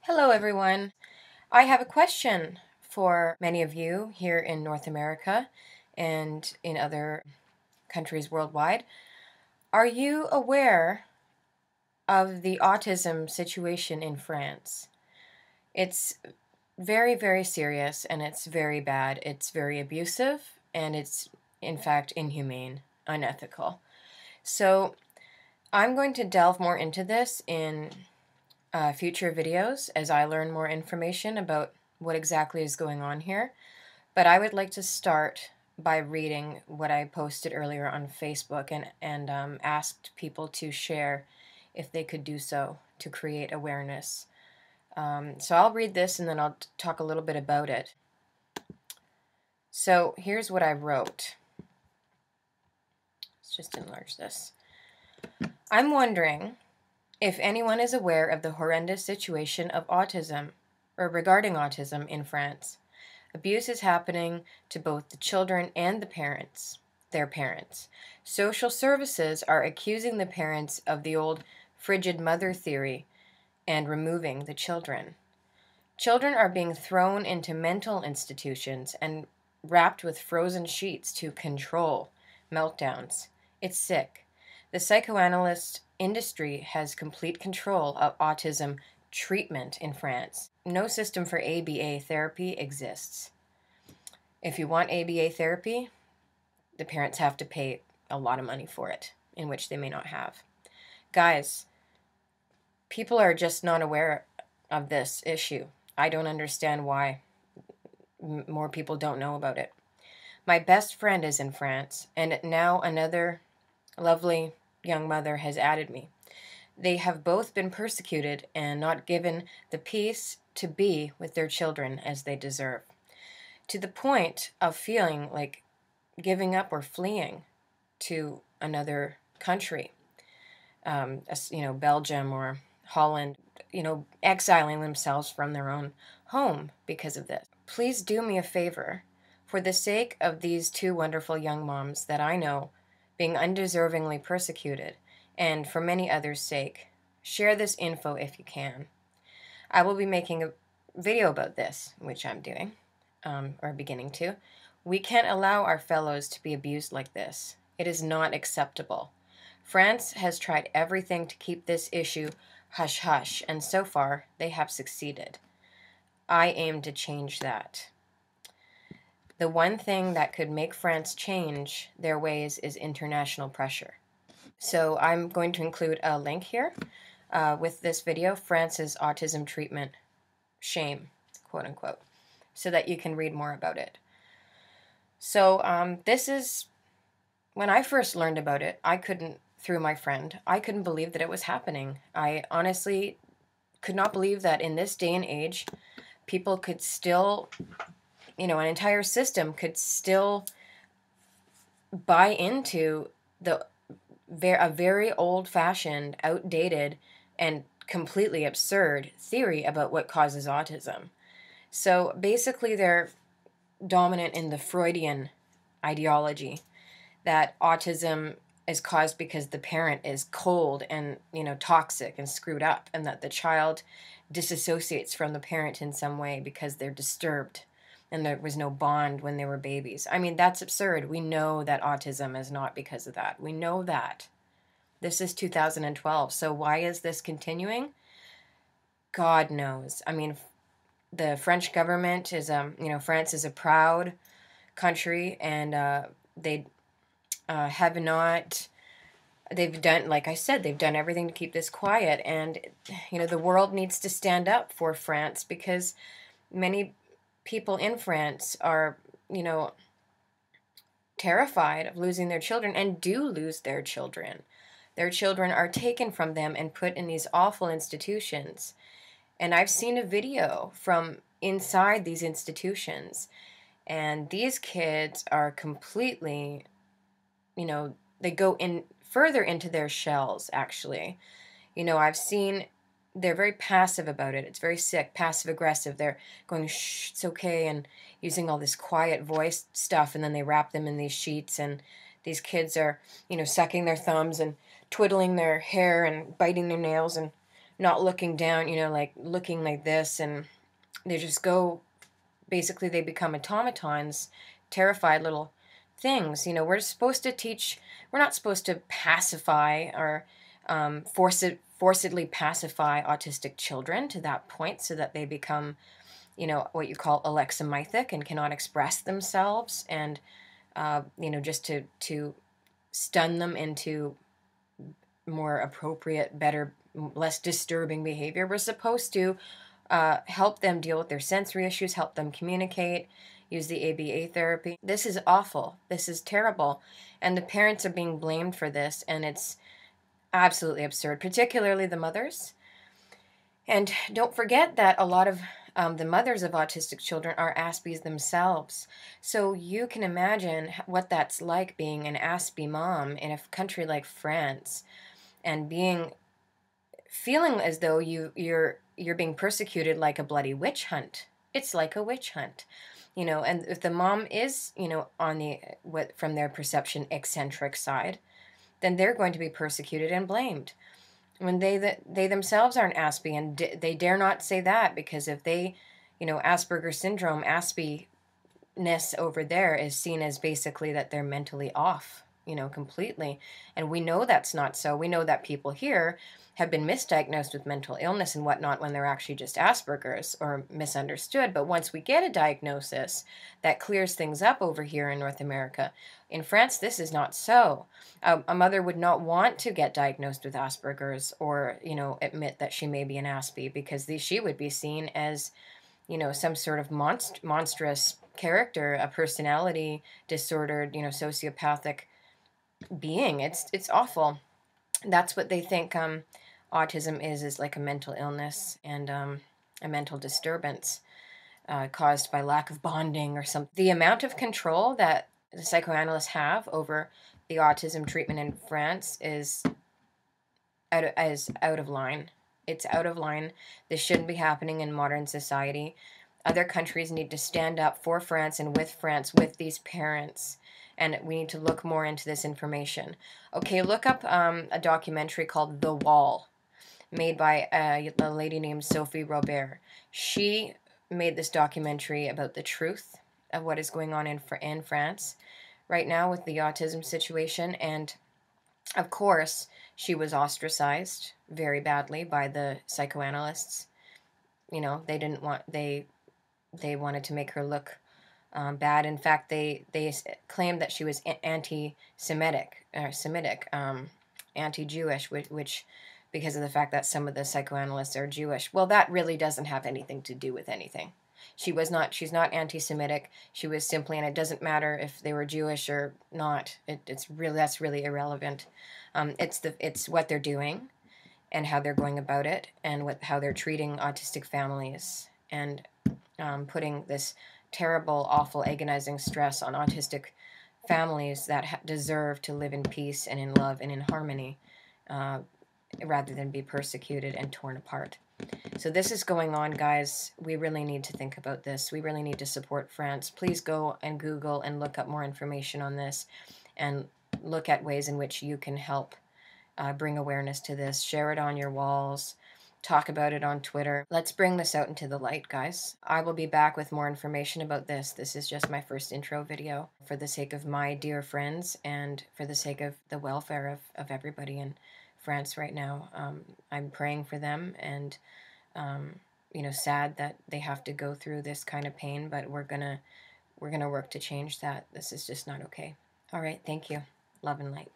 Hello, everyone. I have a question for many of you here in North America and in other countries worldwide. Are you aware of the autism situation in France? It's very, very serious and it's very bad. It's very abusive and it's, in fact, inhumane, unethical. So, I'm going to delve more into this in future videos as I learn more information about what exactly is going on here. But I would like to start by reading what I posted earlier on Facebook and asked people to share if they could do so to create awareness. So I'll read this and then I'll talk a little bit about it. So here's what I wrote. Let's just enlarge this. I'm wondering if anyone is aware of the horrendous situation of autism, or regarding autism in France. Abuse is happening to both the children and their parents. Social services are accusing the parents of the old frigid mother theory and removing the children. Children are being thrown into mental institutions and wrapped with frozen sheets to control meltdowns. It's sick. The psychoanalyst industry has complete control of autism treatment in France. No system for ABA therapy exists. If you want ABA therapy, the parents have to pay a lot of money for it, in which they may not have. Guys, people are just not aware of this issue. I don't understand why more people don't know about it. My best friend is in France, and now another lovely young mother has added me. They have both been persecuted and not given the peace to be with their children as they deserve, to the point of feeling like giving up or fleeing to another country, Belgium or Holland, exiling themselves from their own home because of this. Please do me a favor, for the sake of these two wonderful young moms that I know being undeservingly persecuted, and for many others' sake, share this info if you can. I will be making a video about this, which I'm doing, or beginning to. We can't allow our fellows to be abused like this. It is not acceptable. France has tried everything to keep this issue hush-hush, and so far, they have succeeded. I aim to change that. The one thing that could make France change their ways is international pressure. So I'm going to include a link here with this video, France's autism treatment shame, quote unquote, so that you can read more about it. So this is, when I first learned about it, through my friend, I couldn't believe that it was happening. I honestly could not believe that in this day and age, people could still, an entire system could still buy into a very old-fashioned, outdated, and completely absurd theory about what causes autism. So basically they're dominant in the Freudian ideology that autism is caused because the parent is cold and, toxic and screwed up, and that the child disassociates from the parent in some way because they're disturbed and there was no bond when they were babies. I mean, that's absurd. We know that autism is not because of that. We know that. This is 2012. So why is this continuing? God knows. I mean, the French government is, France is a proud country, and they have not, they've done, like I said, they've done everything to keep this quiet. And, the world needs to stand up for France, because many people in France are, terrified of losing their children and do lose their children. Their children are taken from them and put in these awful institutions. And I've seen a video from inside these institutions, and these kids are completely, they go in further into their shells, actually. I've seen, they're very passive about it. It's very sick, passive-aggressive. They're going, shh, it's okay, and using all this quiet voice stuff, and then they wrap them in these sheets, and these kids are, sucking their thumbs and twiddling their hair and biting their nails and not looking down, you know, like looking like this, and they just go, basically they become automatons, terrified little things. You know, we're supposed to teach, we're not supposed to pacify or forcibly pacify autistic children to that point so that they become, you know, what you call alexithymic and cannot express themselves, and you know, just to stun them into more appropriate, better, less disturbing behavior. We're supposed to help them deal with their sensory issues, help them communicate, use the ABA therapy. This is awful. This is terrible. And the parents are being blamed for this, and it's absolutely absurd, particularly the mothers. And don't forget that a lot of the mothers of autistic children are Aspies themselves. So you can imagine what that's like being an Aspie mom in a country like France, and feeling as though you're being persecuted like a bloody witch hunt. It's like a witch hunt, you know. And if the mom is, you know, on the, what from their perception, eccentric side, then they're going to be persecuted and blamed when they themselves aren't Aspie, and they dare not say that, because if they, you know, Asperger's syndrome, Aspie-ness over there is seen as basically that they're mentally off, you know, completely. And we know that's not so. We know that people here have been misdiagnosed with mental illness and whatnot when they're actually just Asperger's or misunderstood. But once we get a diagnosis, that clears things up over here in North America. In France, this is not so. A mother would not want to get diagnosed with Asperger's or, you know, admit that she may be an Aspie, because she would be seen as, you know, some sort of monstrous character, a personality disordered, you know, sociopathic being. It's awful. That's what they think autism is like a mental illness and a mental disturbance caused by lack of bonding or something. The amount of control that the psychoanalysts have over the autism treatment in France is out of line. It's out of line. This shouldn't be happening in modern society. Other countries need to stand up for France and with these parents. And we need to look more into this information. Okay, look up a documentary called The Wall, made by a lady named Sophie Robert. She made this documentary about the truth of what is going on in France right now with the autism situation. And of course, she was ostracized very badly by the psychoanalysts. You know, they wanted to make her look bad. In fact, they claimed that she was anti-Semitic, anti-Jewish, which because of the fact that some of the psychoanalysts are Jewish. Well, that really doesn't have anything to do with anything. She's not anti-Semitic. She was simply, and it doesn't matter if they were Jewish or not. That's really irrelevant. It's what they're doing and how they're going about it, and how they're treating autistic families, and putting this terrible, awful, agonizing stress on autistic families that deserve to live in peace and in love and in harmony, rather than be persecuted and torn apart. So this is going on, guys. We really need to think about this. We really need to support France. Please go and Google and look up more information on this, and look at ways in which you can help bring awareness to this. Share it on your walls. Talk about it on Twitter. Let's bring this out into the light, guys. I will be back with more information about this. This is just my first intro video for the sake of my dear friends and for the sake of the welfare of everybody in France right now. I'm praying for them, and you know, sad that they have to go through this kind of pain, but we're gonna work to change that. This is just not okay. All right, thank you. Love and light.